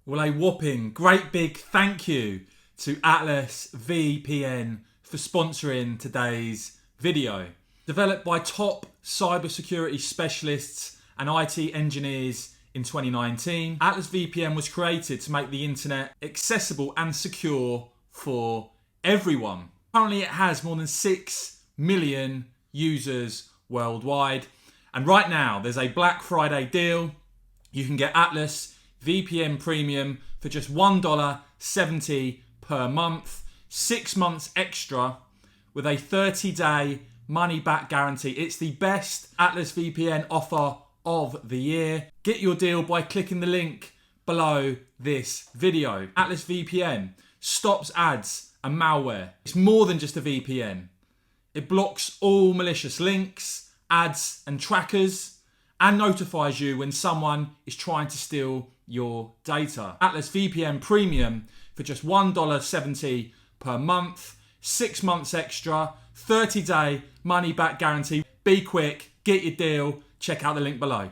Well, a whopping great big thank you to Atlas VPN for sponsoring today's video. Developed by top cybersecurity specialists and IT engineers in 2019, Atlas VPN was created to make the internet accessible and secure for everyone. Currently, it has more than 6 million users worldwide. And right now, there's a Black Friday deal. You can get Atlas VPN Premium for just $1.70 per month, 6 months extra with a 30-day money-back guarantee. It's the best Atlas VPN offer of the year. Get your deal by clicking the link below this video. Atlas VPN stops ads and malware. It's more than just a VPN. It blocks all malicious links, ads and trackers, and notifies you when someone is trying to steal your data. Atlas VPN Premium for just $1.70 per month, 6 months extra, 30-day money-back guarantee. Be quick, get your deal, check out the link below.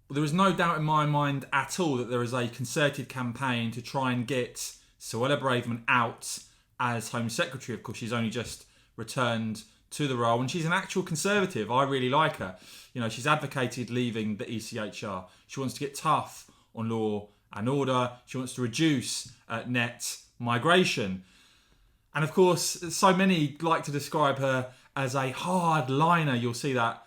Well, there is no doubt in my mind at all that there is a concerted campaign to try and get Suella Braverman out as Home Secretary. Of course, she's only just returned to the role, and she's an actual conservative. I really like her. You know, she's advocated leaving the ECHR. She wants to get tough on law and order. She wants to reduce net migration. And of course, so many like to describe her as a hardliner. You'll see that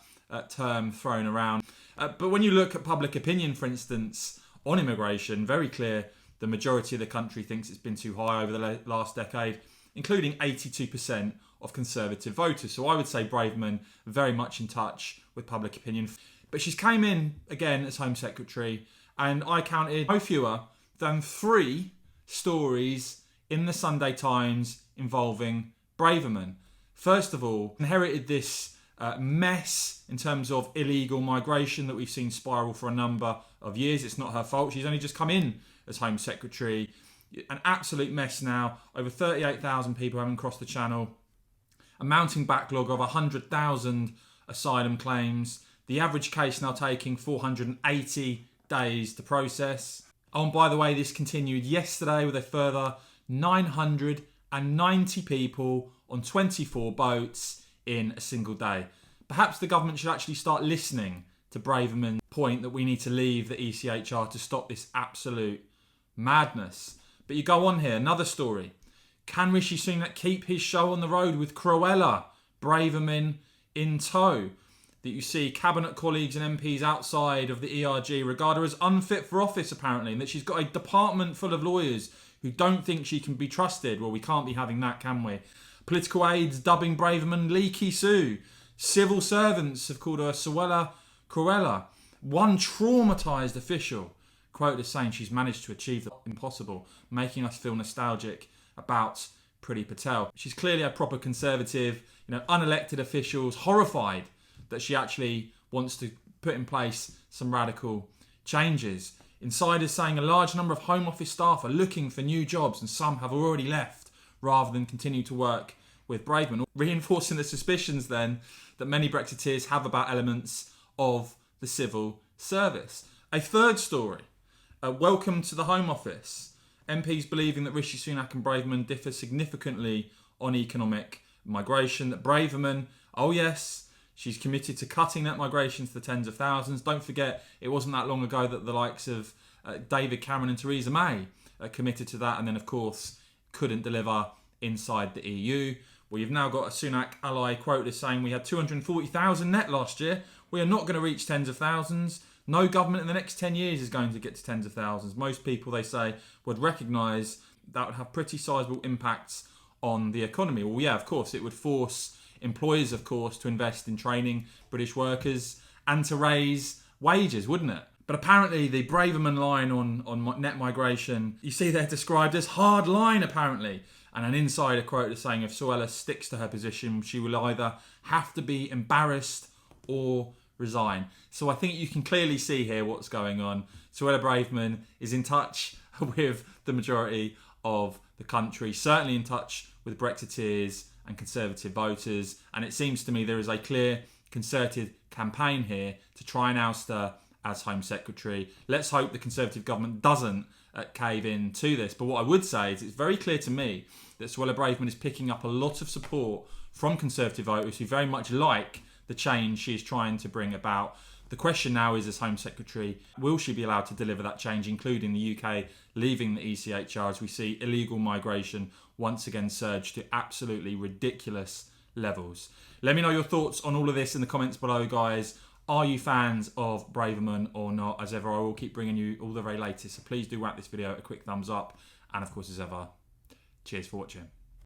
term thrown around. But when you look at public opinion, for instance, on immigration, very clear the majority of the country thinks it's been too high over the last decade, including 82% of conservative voters. So I would say Braverman very much in touch with public opinion. But she's came in again as Home Secretary, and I counted no fewer than 3 stories in the Sunday Times involving Braverman. First of all, inherited this mess in terms of illegal migration that we've seen spiral for a number of years. It's not her fault. She's only just come in as Home Secretary. An absolute mess now. Over 38,000 people having crossed the channel. A mounting backlog of 100,000 asylum claims. The average case now taking 480 days to process. Oh, and by the way, this continued yesterday with a further 990 people on 24 boats in a single day. Perhaps the government should actually start listening to Braverman's point that we need to leave the ECHR to stop this absolute madness. But you go on here, another story. Can Rishi Sunak keep his show on the road with Cruella, Braverman in tow? That you see cabinet colleagues and MPs outside of the ERG regard her as unfit for office, apparently, and that she's got a department full of lawyers who don't think she can be trusted. Well, we can't be having that, can we? Political aides dubbing Braverman Leaky Sue. Civil servants have called her Suella Cruella. One traumatised official quoted as saying she's managed to achieve the impossible, making us feel nostalgic about Priti Patel. She's clearly a proper conservative, unelected officials horrified that she actually wants to put in place some radical changes. Insiders saying a large number of Home Office staff are looking for new jobs and some have already left rather than continue to work with Braverman, reinforcing the suspicions then that many Brexiteers have about elements of the civil service. A third story, welcome to the Home Office. MPs believing that Rishi Sunak and Braverman differ significantly on economic migration, that Braverman, oh yes, she's committed to cutting net migration to the tens of thousands. Don't forget, it wasn't that long ago that the likes of David Cameron and Theresa May committed to that, and then, of course, couldn't deliver inside the EU. Well, you've now got a Sunak ally quote as saying we had 240,000 net last year. We are not going to reach tens of thousands. No government in the next 10 years is going to get to tens of thousands. Most people, they say, would recognise that would have pretty sizable impacts on the economy. Well, yeah, of course, it would force employers, of course, to invest in training British workers and to raise wages, wouldn't it? But apparently the Braverman line on net migration, you see they're described as hard line, apparently. And an insider quote is saying if Suella sticks to her position, she will either have to be embarrassed or resign. So I think you can clearly see here what's going on. Suella Braverman is in touch with the majority of the country, certainly in touch with Brexiteers and Conservative voters, and it seems to me there is a clear concerted campaign here to try and oust her as Home Secretary. Let's hope the Conservative government doesn't cave in to this. But what I would say is it's very clear to me that Suella Braverman is picking up a lot of support from Conservative voters who very much like the change she is trying to bring about. The question now is, as Home Secretary, will she be allowed to deliver that change, including the UK leaving the ECHR, as we see illegal migration once again surge to absolutely ridiculous levels? Let me know your thoughts on all of this in the comments below, guys. Are you fans of Braverman or not? As ever, I will keep bringing you all the very latest, so please do whack this video a quick thumbs up. And of course, as ever, cheers for watching.